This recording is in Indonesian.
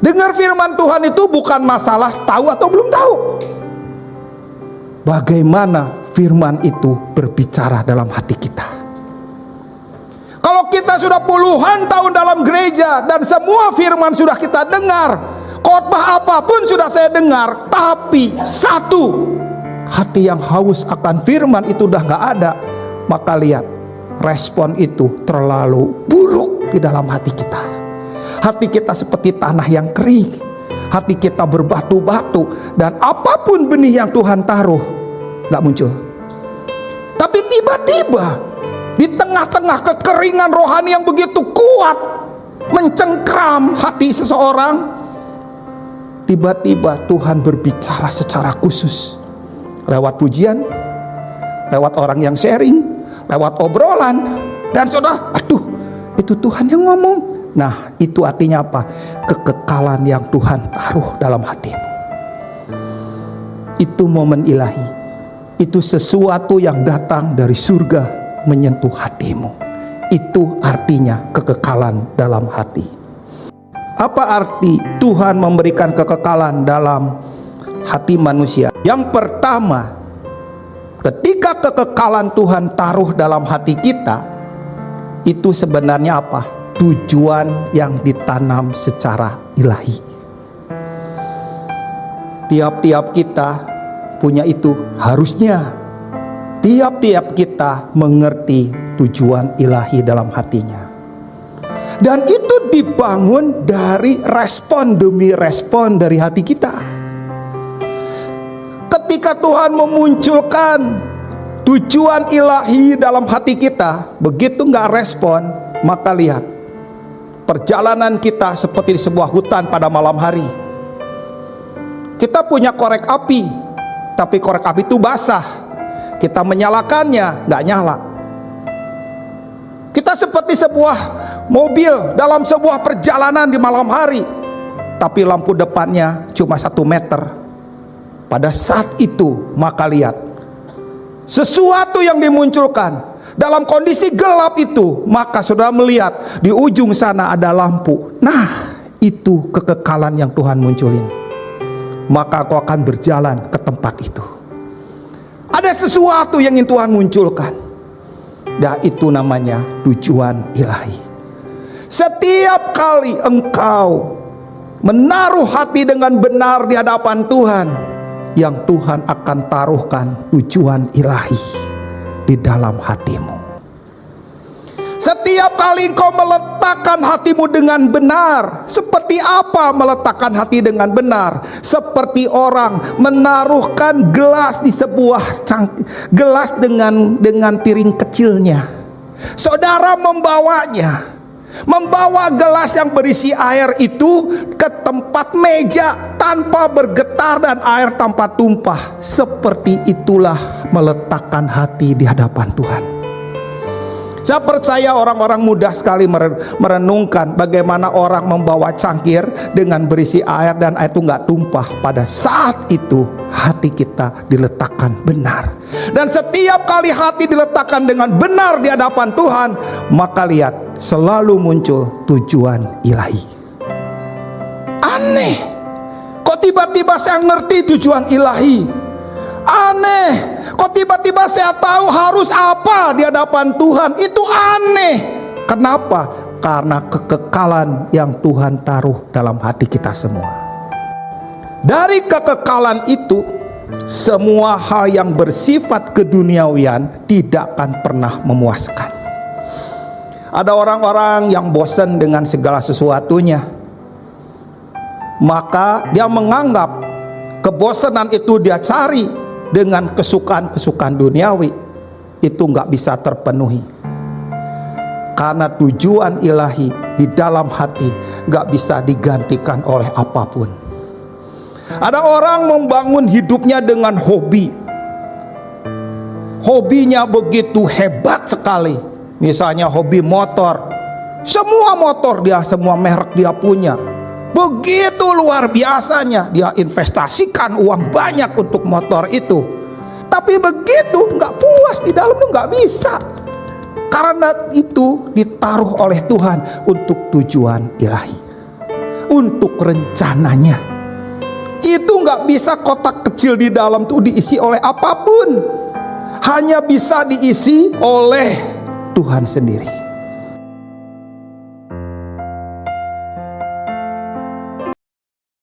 Dengar firman Tuhan itu bukan masalah tahu atau belum tahu. Bagaimana firman itu berbicara dalam hati kita. Kalau kita sudah puluhan tahun dalam gereja dan semua firman sudah kita dengar, khotbah apapun sudah saya dengar, tapi satu, hati yang haus akan firman itu udah gak ada, maka lihat, respon itu terlalu buruk di dalam hati kita. Hati kita seperti tanah yang kering, hati kita berbatu-batu, dan apapun benih yang Tuhan taruh gak muncul. Tapi tiba-tiba di tengah-tengah kekeringan rohani yang begitu kuat mencengkram hati seseorang, tiba-tiba Tuhan berbicara secara khusus lewat pujian, lewat orang yang sharing, lewat obrolan, dan saudara, aduh, itu Tuhan yang ngomong. Nah, itu artinya apa? Kekekalan yang Tuhan taruh dalam hatimu. Itu momen ilahi. Itu sesuatu yang datang dari surga menyentuh hatimu. Itu artinya kekekalan dalam hati. Apa arti Tuhan memberikan kekekalan dalam hati manusia? Yang pertama, ketika kekekalan Tuhan taruh dalam hati kita, itu sebenarnya apa? Tujuan yang ditanam secara ilahi. Tiap-tiap kita punya itu, harusnya tiap-tiap kita mengerti tujuan ilahi dalam hatinya. Dan itu dibangun dari respon demi respon dari hati kita. Ketika Tuhan memunculkan tujuan ilahi dalam hati kita, begitu nggak respon, maka lihat, perjalanan kita seperti di sebuah hutan pada malam hari. Kita punya korek api, tapi korek api itu basah. Kita menyalakannya, nggak nyala. Kita seperti sebuah mobil dalam sebuah perjalanan di malam hari, tapi lampu depannya cuma 1 meter. Pada saat itu, maka lihat, sesuatu yang dimunculkan dalam kondisi gelap itu, maka saudara melihat di ujung sana ada lampu. Nah, itu kekekalan yang Tuhan munculin. Maka kau akan berjalan ke tempat itu. Ada sesuatu yang ingin Tuhan munculkan. Dan itu namanya tujuan ilahi. Setiap kali engkau menaruh hati dengan benar di hadapan Tuhan, yang Tuhan akan taruhkan tujuan ilahi di dalam hatimu. Setiap kali engkau meletakkan hatimu dengan benar. Seperti apa meletakkan hati dengan benar? Seperti orang menaruhkan gelas di sebuah gelas dengan piring kecilnya. Saudara membawa gelas yang berisi air itu ke tempat meja tanpa bergetar dan air tanpa tumpah. Seperti itulah meletakkan hati di hadapan Tuhan. Saya percaya orang-orang mudah sekali merenungkan bagaimana orang membawa cangkir dengan berisi air dan air itu nggak tumpah. Pada saat itu hati kita diletakkan benar. Dan setiap kali hati diletakkan dengan benar di hadapan Tuhan, maka lihat, selalu muncul tujuan ilahi. Aneh, kok tiba-tiba saya ngerti tujuan ilahi? Aneh, kok tiba-tiba saya tahu harus apa di hadapan Tuhan? Itu aneh. Kenapa? Karena kekekalan yang Tuhan taruh dalam hati kita semua. Dari kekekalan itu, semua hal yang bersifat keduniawian tidak akan pernah memuaskan. Ada orang-orang yang bosan dengan segala sesuatunya, maka dia menganggap kebosanan itu dia cari dengan kesukaan-kesukaan duniawi, itu nggak bisa terpenuhi. Karena tujuan ilahi di dalam hati nggak bisa digantikan oleh apapun. Ada orang membangun hidupnya dengan hobi. Hobinya begitu hebat sekali. Misalnya hobi motor. Semua motor dia, semua merek dia punya. Begitu luar biasanya, dia investasikan uang banyak untuk motor itu. Tapi begitu nggak puas di dalam itu nggak bisa. Karena itu ditaruh oleh Tuhan untuk tujuan ilahi. untuk rencananya. Itu nggak bisa kotak kecil di dalam tuh diisi oleh apapun. Hanya bisa diisi oleh Tuhan sendiri.